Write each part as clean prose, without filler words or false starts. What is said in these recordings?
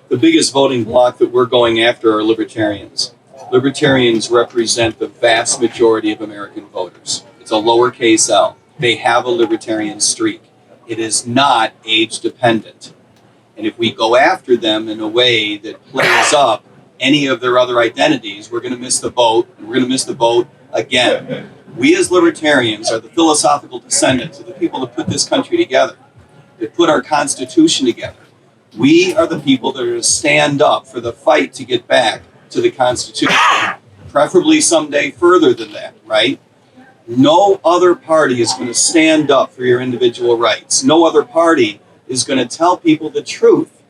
The biggest voting bloc that we're going after are libertarians. Libertarians represent the vast majority of American voters. It's a lowercase L. They have a libertarian streak. It is not age dependent. And if we go after them in a way that plays up any of their other identities, we're going to miss the boat, and we're going to miss the boat again. We as libertarians are the philosophical descendants of the people that put this country together, that put our Constitution together. We are the people that are going to stand up for the fight to get back to the Constitution, preferably someday further than that, right? No other party is going to stand up for your individual rights. No other party is going to tell people the truth,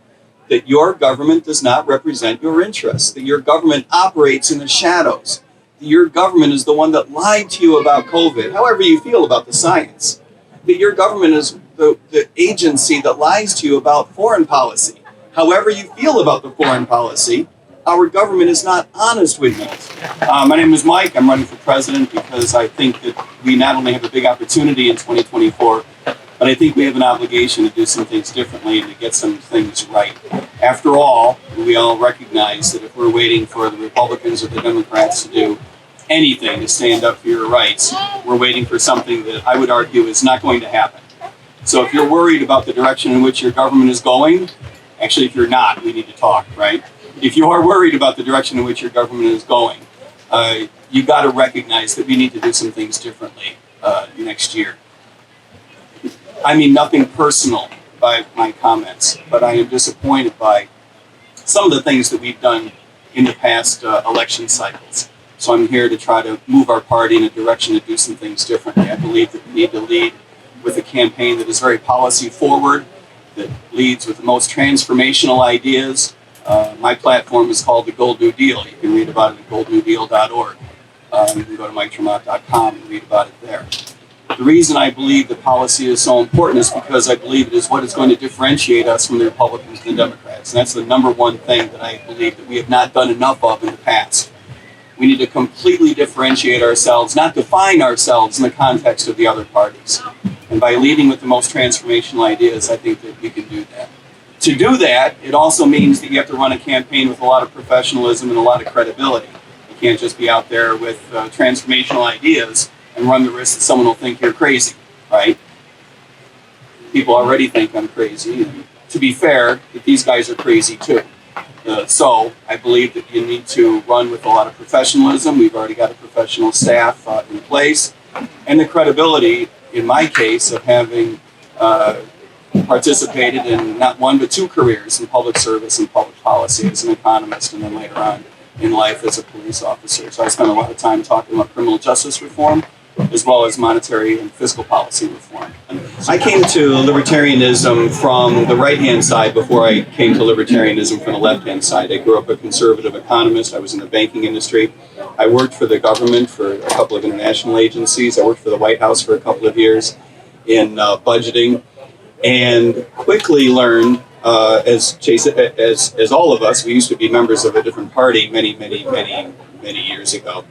that your government does not represent your interests, that your government operates in the shadows, that your government is the one that lied to you about COVID, however you feel about the science, that your government is the agency that lies to you about foreign policy, however you feel about the foreign policy. Our government is not honest with you. My name is Mike. I'm running for president because I think that we not only have a big opportunity in 2024, but I think we have an obligation to do some things differently and to get some things right. After all, we all recognize that if we're waiting for the Republicans or the Democrats to do anything to stand up for your rights, we're waiting for something that I would argue is not going to happen. So if you're worried about the direction in which your government is going, actually if you're not, we need to talk, right? If you are worried about the direction in which your government is going, you got to recognize that we need to do some things differently next year. I mean nothing personal by my comments, but I am disappointed by some of the things that we've done in the past election cycles. So I'm here to try to move our party in a direction to do some things differently. I believe that we need to lead with a campaign that is very policy forward, that leads with the most transformational ideas. My platform is called the Gold New Deal. You can read about it at goldnewdeal.org. You can go to MikeTremont.com and read about it there. The reason I believe that policy is so important is because I believe it is what is going to differentiate us from the Republicans and the Democrats. And that's the number one thing that I believe that we have not done enough of in the past. We need to completely differentiate ourselves, not define ourselves in the context of the other parties. And by leading with the most transformational ideas, I think that we can do that. To do that, it also means that you have to run a campaign with a lot of professionalism and a lot of credibility. You can't just be out there with transformational ideas and run the risk that someone will think you're crazy, right? People already think I'm crazy. And to be fair, that these guys are crazy too. So I believe that you need to run with a lot of professionalism. We've already got a professional staff in place. And the credibility, in my case, of having participated in not one but two careers in public service and public policy as an economist, and then later on in life as a police officer. So I spent a lot of time talking about criminal justice reform as well as monetary and fiscal policy reform. I came to libertarianism from the right-hand side before I came to libertarianism from the left-hand side. I grew up a conservative economist. I was in the banking industry. I worked for the government for a couple of international agencies. I worked for the White House for a couple of years in budgeting, and quickly learned, as all of us, we used to be members of a different party many years ago.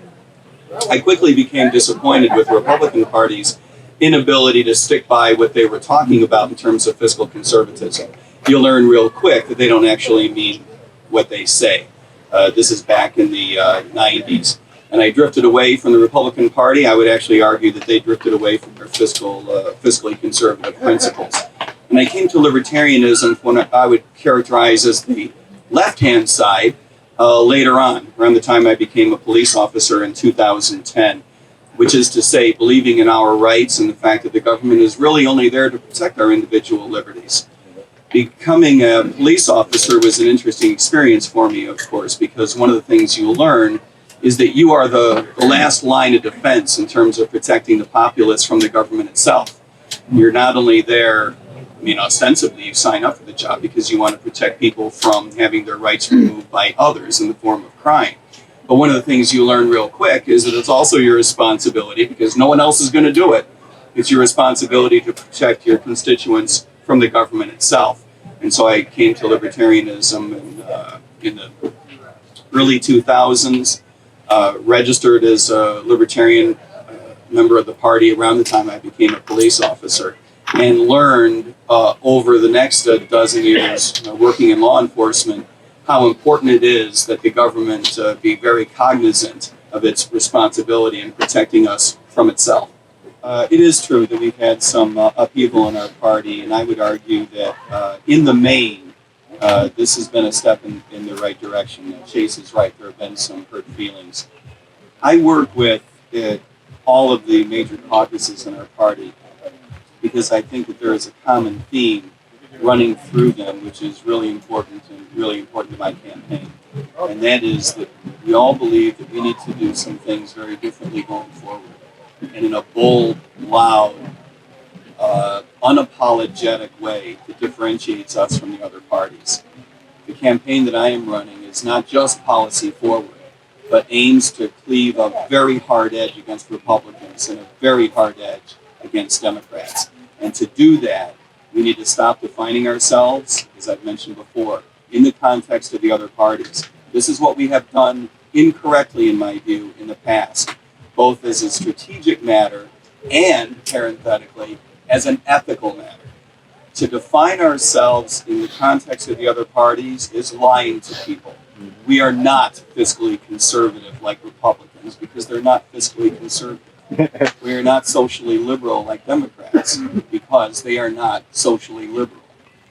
I quickly became disappointed with the Republican Party's inability to stick by what they were talking about in terms of fiscal conservatism. You'll learn real quick that they don't actually mean what they say. This is back in the 90s. And I drifted away from the Republican Party. I would actually argue that they drifted away from their fiscally conservative principles. And I came to libertarianism when I would characterize as the left-hand side later on, around the time I became a police officer in 2010, which is to say believing in our rights and the fact that the government is really only there to protect our individual liberties. Becoming a police officer was an interesting experience for me, of course, because one of the things you learn is that you are the last line of defense in terms of protecting the populace from the government itself. You're not only there, ostensibly you sign up for the job because you want to protect people from having their rights removed by others in the form of crime. But one of the things you learn real quick is that it's also your responsibility, because no one else is going to do it. It's your responsibility to protect your constituents from the government itself. And so I came to libertarianism in the early 2000s, registered as a libertarian member of the party around the time I became a police officer, and learned over the next dozen years working in law enforcement how important it is that the government be very cognizant of its responsibility in protecting us from itself. It is true that we've had some upheaval in our party, and I would argue that in the main, this has been a step in the right direction. Chase is right, there have been some hurt feelings. I work with all of the major caucuses in our party because I think that there is a common theme running through them, which is really important to my campaign. And that is that we all believe that we need to do some things very differently going forward. And in a bold, loud, unapologetic way that differentiates us from the other parties. The campaign that I am running is not just policy forward, but aims to cleave a very hard edge against Republicans and a very hard edge against Democrats. And to do that, we need to stop defining ourselves, as I've mentioned before, in the context of the other parties. This is what we have done incorrectly, in my view, in the past, both as a strategic matter and, parenthetically, as an ethical matter. To define ourselves in the context of the other parties is lying to people. We are not fiscally conservative like Republicans because they're not fiscally conservative. We are not socially liberal like Democrats because they are not socially liberal.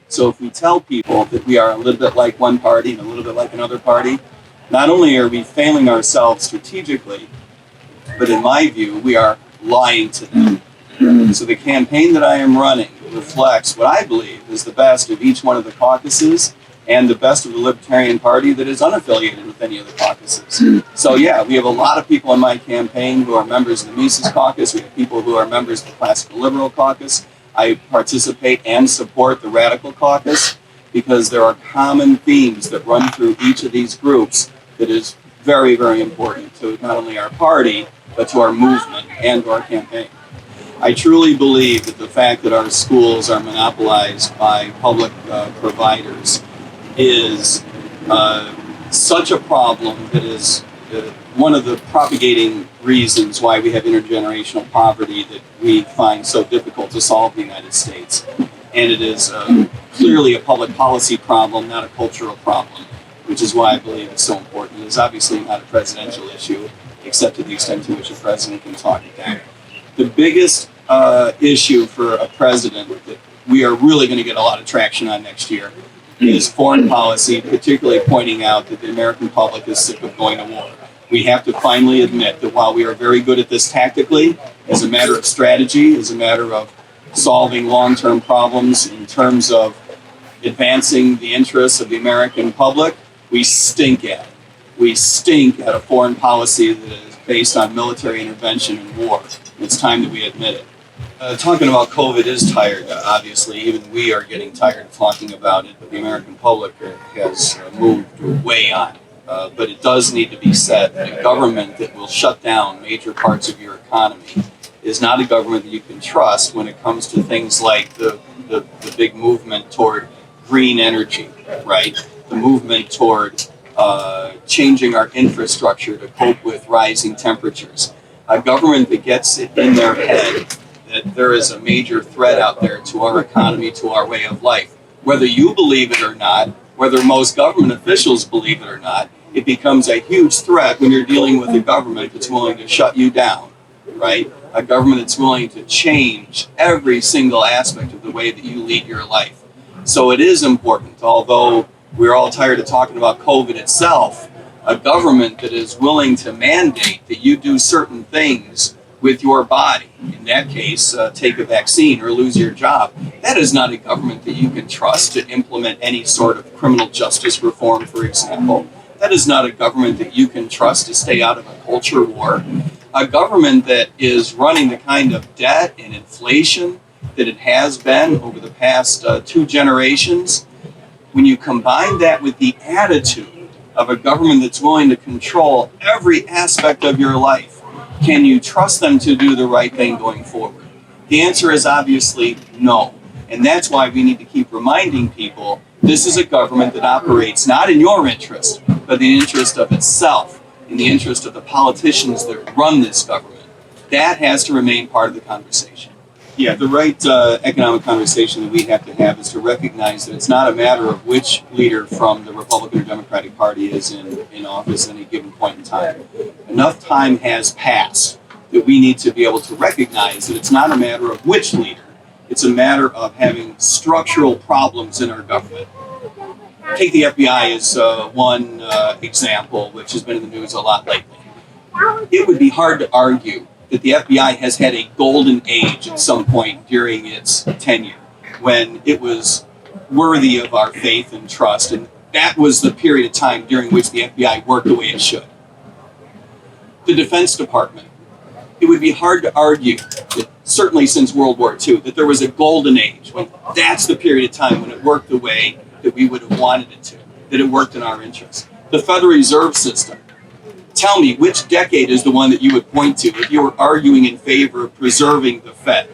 So if we tell people that we are a little bit like one party and a little bit like another party, not only are we failing ourselves strategically, but in my view, we are lying to them. So the campaign that I am running reflects what I believe is the best of each one of the caucuses and the best of the Libertarian Party that is unaffiliated with any of the caucuses. So yeah, we have a lot of people in my campaign who are members of the Mises Caucus. We have people who are members of the Classical Liberal Caucus. I participate and support the Radical Caucus because there are common themes that run through each of these groups that is very, very important to not only our party, but to our movement and to our campaign. I truly believe that the fact that our schools are monopolized by public providers is such a problem that is one of the propagating reasons why we have intergenerational poverty that we find so difficult to solve in the United States. And it is clearly a public policy problem, not a cultural problem, which is why I believe it's so important. It is obviously not a presidential issue, except to the extent to which a president can talk it down. The biggest issue for a president that we are really going to get a lot of traction on next year is foreign policy, particularly pointing out that the American public is sick of going to war. We have to finally admit that while we are very good at this tactically, as a matter of strategy, as a matter of solving long-term problems in terms of advancing the interests of the American public, we stink at it. We stink at a foreign policy that is based on military intervention and war. It's time that we admit it. Talking about COVID is tired, obviously. Even we are getting tired of talking about it, but the American public has moved way on. But it does need to be said that a government that will shut down major parts of your economy is not a government that you can trust when it comes to things like the big movement toward green energy, right? The movement toward changing our infrastructure to cope with rising temperatures. A government that gets it in their head that there is a major threat out there to our economy, to our way of life. Whether you believe it or not, whether most government officials believe it or not, it becomes a huge threat when you're dealing with a government that's willing to shut you down, right? A government that's willing to change every single aspect of the way that you lead your life. So it is important, although we're all tired of talking about COVID itself, a government that is willing to mandate that you do certain things with your body, in that case, take a vaccine or lose your job. That is not a government that you can trust to implement any sort of criminal justice reform, for example. That is not a government that you can trust to stay out of a culture war. A government that is running the kind of debt and inflation that it has been over the past 2 generations, when you combine that with the attitude of a government that's willing to control every aspect of your life, can you trust them to do the right thing going forward? The answer is obviously no. And that's why we need to keep reminding people this is a government that operates not in your interest, but in the interest of itself, in the interest of the politicians that run this government. That has to remain part of the conversation. Yeah, the right economic conversation that we have to have is to recognize that it's not a matter of which leader from the Republican or Democratic Party is in office at any given point in time. Enough time has passed that we need to be able to recognize that it's not a matter of which leader. It's a matter of having structural problems in our government. Take the FBI as one example, which has been in the news a lot lately. It would be hard to argue that the FBI has had a golden age at some point during its tenure when it was worthy of our faith and trust, and that was the period of time during which the FBI worked the way it should. The Defense Department, it would be hard to argue that certainly since World War II that there was a golden age when that's the period of time when it worked the way that we would have wanted it to, that it worked in our interest. The Federal Reserve System, tell me which decade is the one that you would point to if you were arguing in favor of preserving the Fed.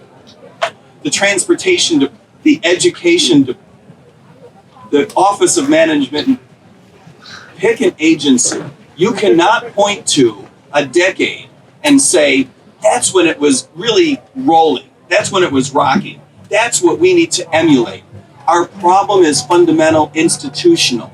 The transportation, the education, the Office of Management, pick an agency. You cannot point to a decade and say, that's when it was really rolling. That's when it was rocking. That's what we need to emulate. Our problem is fundamental institutional.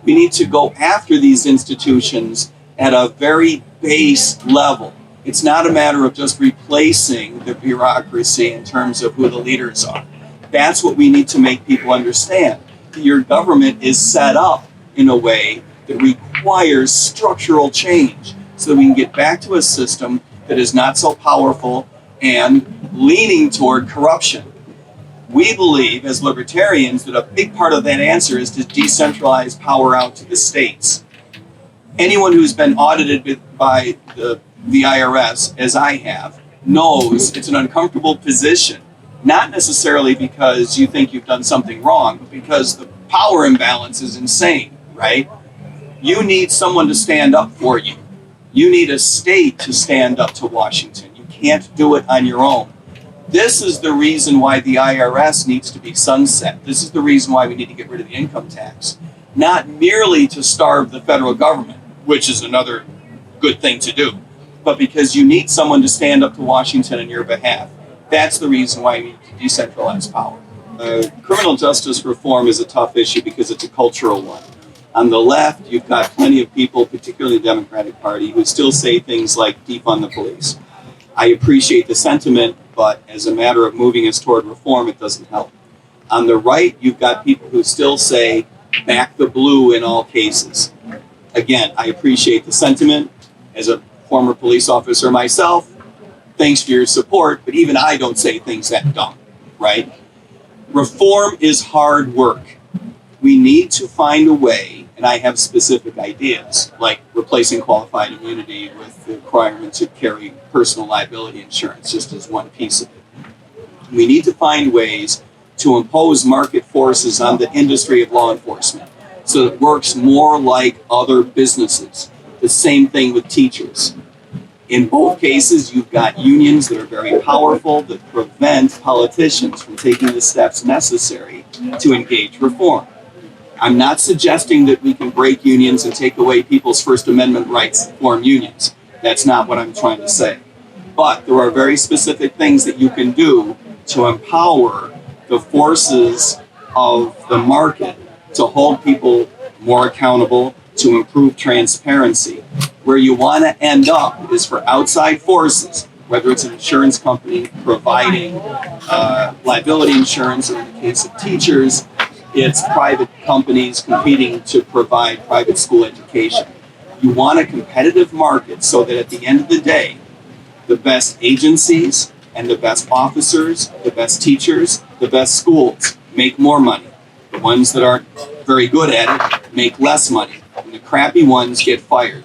We need to go after these institutions at a very base level. It's not a matter of just replacing the bureaucracy in terms of who the leaders are. That's what we need to make people understand. Your government is set up in a way that requires structural change so that we can get back to a system that is not so powerful and leaning toward corruption. We believe as libertarians that a big part of that answer is to decentralize power out to the states. Anyone who's been audited by the IRS, as I have, knows it's an uncomfortable position, not necessarily because you think you've done something wrong, but because the power imbalance is insane, right? You need someone to stand up for you. You need a state to stand up to Washington. You can't do it on your own. This is the reason why the IRS needs to be sunset. This is the reason why we need to get rid of the income tax. Not merely to starve the federal government, which is another good thing to do, but because you need someone to stand up to Washington on your behalf. That's the reason why we need to decentralize power. Criminal justice reform is a tough issue because it's a cultural one. On the left, you've got plenty of people, particularly the Democratic Party, who still say things like defund the police. I appreciate the sentiment, but as a matter of moving us toward reform, it doesn't help. On the right, you've got people who still say back the blue in all cases. Again, I appreciate the sentiment. As a former police officer myself, thanks for your support, but even I don't say things that dumb, right? Reform is hard work. We need to find a way, and I have specific ideas, like replacing qualified immunity with the requirement to carry personal liability insurance, just as one piece of it. We need to find ways to impose market forces on the industry of law enforcement so that it works more like other businesses. The same thing with teachers. In both cases, you've got unions that are very powerful that prevent politicians from taking the steps necessary to engage reform. I'm not suggesting that we can break unions and take away people's First Amendment rights to form unions. That's not what I'm trying to say. But there are very specific things that you can do to empower the forces of the market to hold people more accountable, to improve transparency. Where you want to end up is for outside forces, whether it's an insurance company providing liability insurance, or in the case of teachers, it's private companies competing to provide private school education. You want a competitive market so that at the end of the day, the best agencies and the best officers, the best teachers, the best schools make more money. The ones that aren't very good at it make less money, and the crappy ones get fired.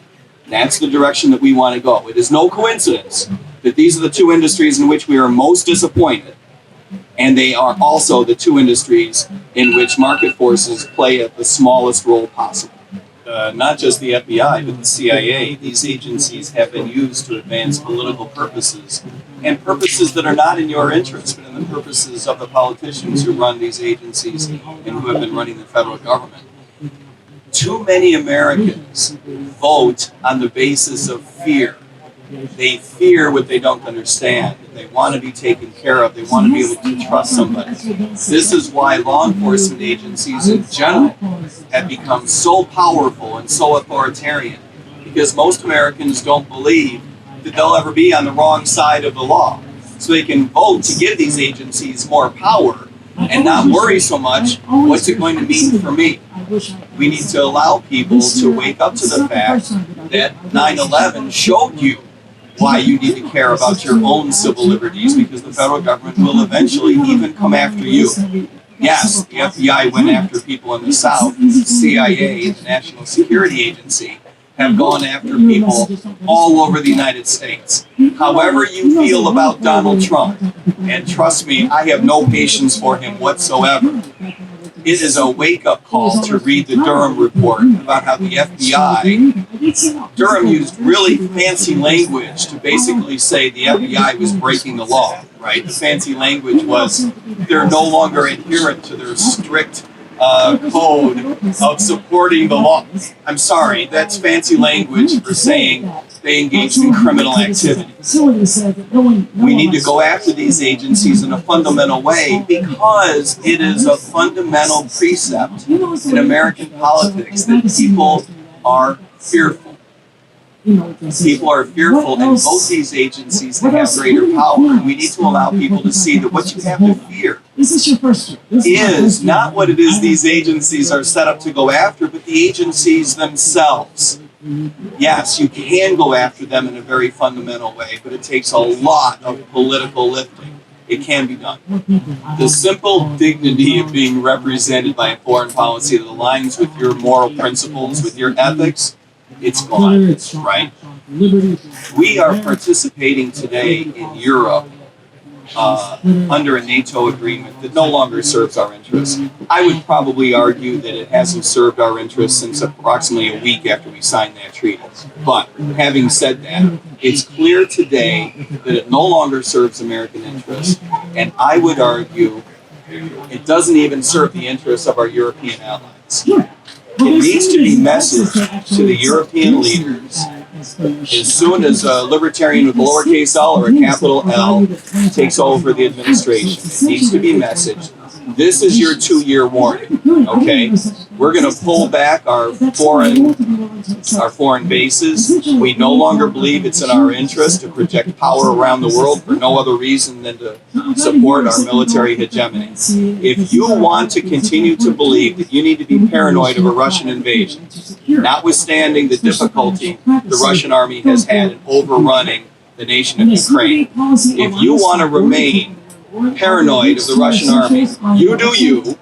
That's the direction that we want to go. It is no coincidence that these are the two industries in which we are most disappointed, and they are also the two industries in which market forces play at the smallest role possible. Not just the FBI, but the CIA. These agencies have been used to advance political purposes, and purposes that are not in your interest, but in the purposes of the politicians who run these agencies and who have been running the federal government. Too many Americans vote on the basis of fear. They fear what they don't understand. They want to be taken care of. They want to be able to trust somebody. This is why law enforcement agencies in general have become so powerful and so authoritarian, because most Americans don't believe that they'll ever be on the wrong side of the law. So they can vote to give these agencies more power and not worry so much, what's it going to mean for me? We need to allow people to wake up to the fact that 9/11 showed you why you need to care about your own civil liberties, because the federal government will eventually even come after you. Yes, the FBI went after people in the South. The CIA, the National Security Agency, have gone after people all over the United States. However you feel about Donald Trump, and trust me, I have no patience for him whatsoever. It is a wake-up call to read the Durham report about how the FBI, Durham used really fancy language to basically say the FBI was breaking the law, right? The fancy language was they're no longer adherent to their strict code of supporting the law. I'm sorry, that's fancy language for saying they engaged in criminal activity. We need to go after these agencies in a fundamental way, because it is a fundamental precept in American politics that people are fearful. People are fearful and vote these agencies to have greater power. And we need to allow people to see that what you have to fear is not what it is these agencies are set up to go after, but the agencies themselves. Yes, you can go after them in a very fundamental way, but it takes a lot of political lifting. It can be done. The simple dignity of being represented by a foreign policy that aligns with your moral principles, with your ethics, it's gone, right? We are participating today in Europe under a NATO agreement that no longer serves our interests. I would probably argue that it hasn't served our interests since approximately a week after we signed that treaty. But having said that, it's clear today that it no longer serves American interests, and I would argue it doesn't even serve the interests of our European allies. It needs to be messaged to the European leaders as soon as a libertarian with a lowercase l or a capital L takes over the administration. It needs to be messaged. This is your 2-year warning, okay? We're going to pull back our foreign bases. We no longer believe it's in our interest to project power around the world for no other reason than to support our military hegemony. If you want to continue to believe that you need to be paranoid of a Russian invasion, notwithstanding the difficulty the Russian army has had in overrunning the nation of Ukraine, if you want to remain paranoid of the Russian army, you do you,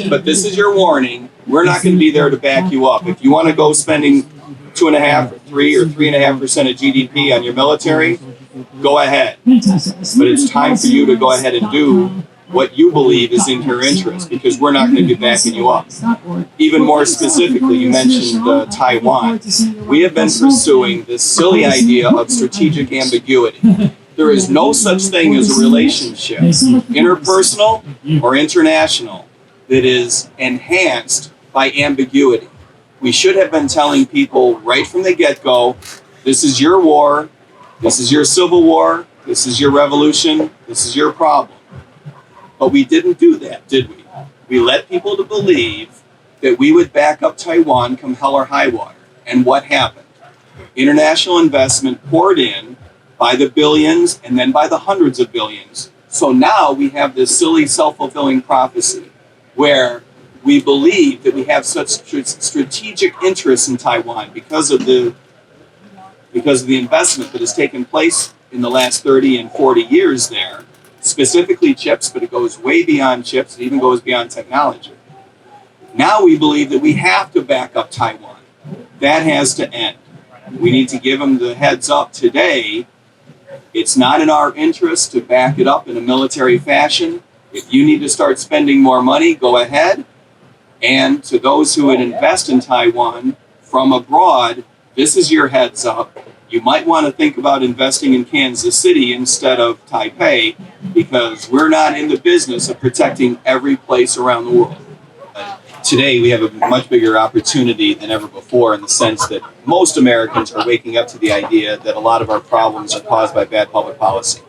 but this is your warning. We're not going to be there to back you up. If you want to go spending 2.5% or 3 or 3.5% of GDP on your military, go ahead. But it's time for you to go ahead and do what you believe is in your interest, because we're not going to be backing you up. Even more specifically, you mentioned Taiwan. We have been pursuing this silly idea of strategic ambiguity. There is no such thing as a relationship, interpersonal or international, that is enhanced by ambiguity. We should have been telling people right from the get-go, this is your war, this is your civil war, this is your revolution, this is your problem. But we didn't do that, did we? We led people to believe that we would back up Taiwan come hell or high water. And what happened? International investment poured in by the billions and then by the hundreds of billions. So now we have this silly self-fulfilling prophecy where we believe that we have such strategic interests in Taiwan because of the investment that has taken place in the last 30 and 40 years there, specifically chips, but it goes way beyond chips. It even goes beyond technology. Now we believe that we have to back up Taiwan. That has to end. We need to give them the heads up today. It's not in our interest to back it up in a military fashion. If you need to start spending more money, go ahead. And to those who would invest in Taiwan from abroad, this is your heads up. You might want to think about investing in Kansas City instead of Taipei, because we're not in the business of protecting every place around the world. today we have a much bigger opportunity than ever before in the sense that most Americans are waking up to the idea that a lot of our problems are caused by bad public policy.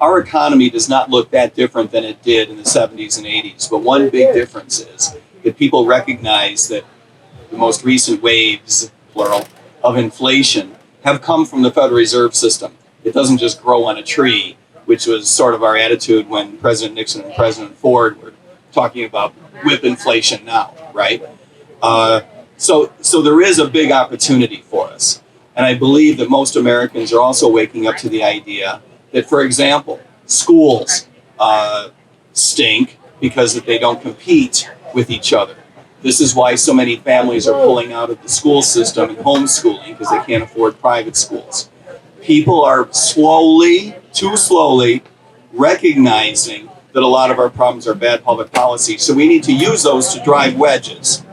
Our economy does not look that different than it did in the 70s and 80s, but one big difference is that people recognize that the most recent waves, plural, of inflation have come from the Federal Reserve System. It doesn't just grow on a tree, which was sort of our attitude when President Nixon and President Ford were talking about whip inflation now, right? So there is a big opportunity for us. And I believe that most Americans are also waking up to the idea that, for example, schools stink because they don't compete with each other. This is why so many families are pulling out of the school system and homeschooling because they can't afford private schools. People are slowly, too slowly, recognizing that a lot of our problems are bad public policy. So we need to use those to drive wedges.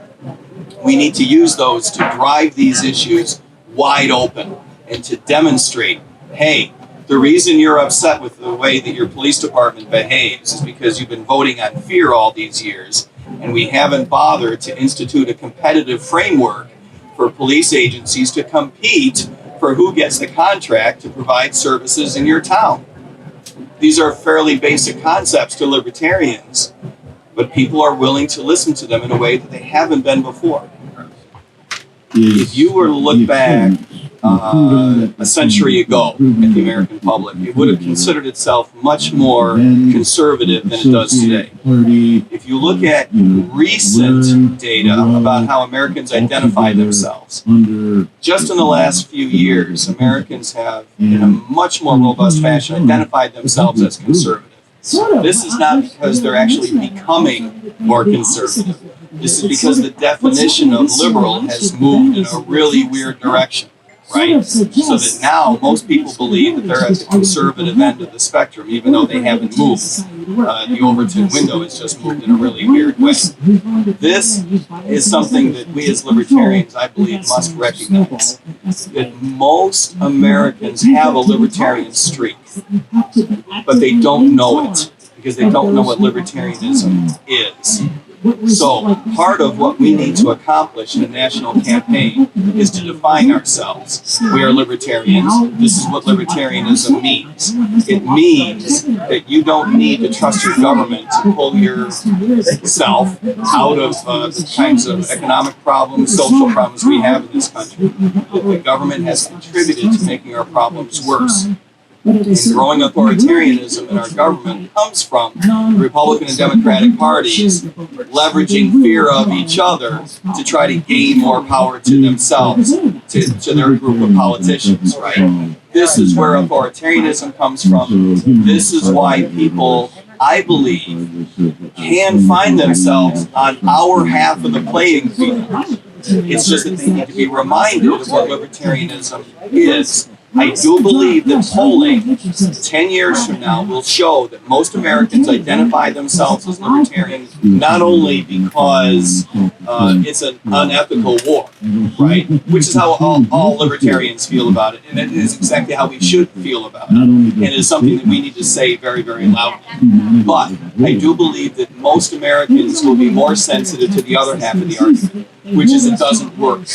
We need to use those to drive these issues wide open and to demonstrate, hey, the reason you're upset with the way that your police department behaves is because you've been voting on fear all these years, and we haven't bothered to institute a competitive framework for police agencies to compete for who gets the contract to provide services in your town. These are fairly basic concepts to libertarians, but people are willing to listen to them in a way that they haven't been before. If you were to look back a century ago at the American public, it would have considered itself much more conservative than it does today. If you look at recent data about how Americans identify themselves, just in the last few years, Americans have, in a much more robust fashion, identified themselves as conservative. This is not because they're actually becoming more conservative. This is because the definition of liberal has moved in a really weird direction, right? So that now most people believe that they're at the conservative end of the spectrum, even though they haven't moved. The Overton window has just moved in a really weird way. This is something that we as libertarians, I believe, must recognize. That most Americans have a libertarian streak, but they don't know it because they don't know what libertarianism is. So part of what we need to accomplish in a national campaign is to define ourselves. We are libertarians. This is what libertarianism means. It means that you don't need to trust your government to pull yourself out of the kinds of economic problems, social problems we have in this country. The government has contributed to making our problems worse. And growing authoritarianism in our government comes from the Republican and Democratic parties leveraging fear of each other to try to gain more power to themselves, to their group of politicians, right? This is where authoritarianism comes from. This is why people, I believe, can find themselves on our half of the playing field. It's just that they need to be reminded of what libertarianism is. I do believe that polling 10 years from now will show that most Americans identify themselves as libertarian, not only because it's an unethical war, right? Which is how all libertarians feel about it, and it is exactly how we should feel about it. And it is something that we need to say very, very loudly. But I do believe that most Americans will be more sensitive to the other half of the argument, which is it doesn't work.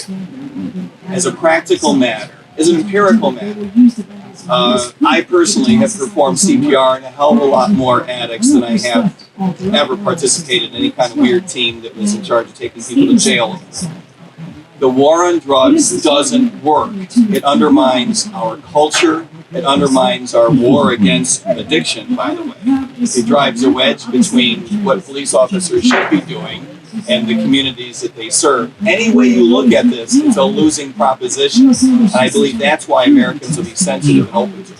As a practical matter, as an empirical matter, I personally have performed CPR in a hell of a lot more addicts than I have ever participated in any kind of weird team that was in charge of taking people to jail. The war on drugs doesn't work. It undermines our culture. It undermines our war against addiction, by the way. It drives a wedge between what police officers should be doing and the communities that they serve. Any way you look at this, it's a losing proposition. And I believe that's why Americans will be sensitive and open to it.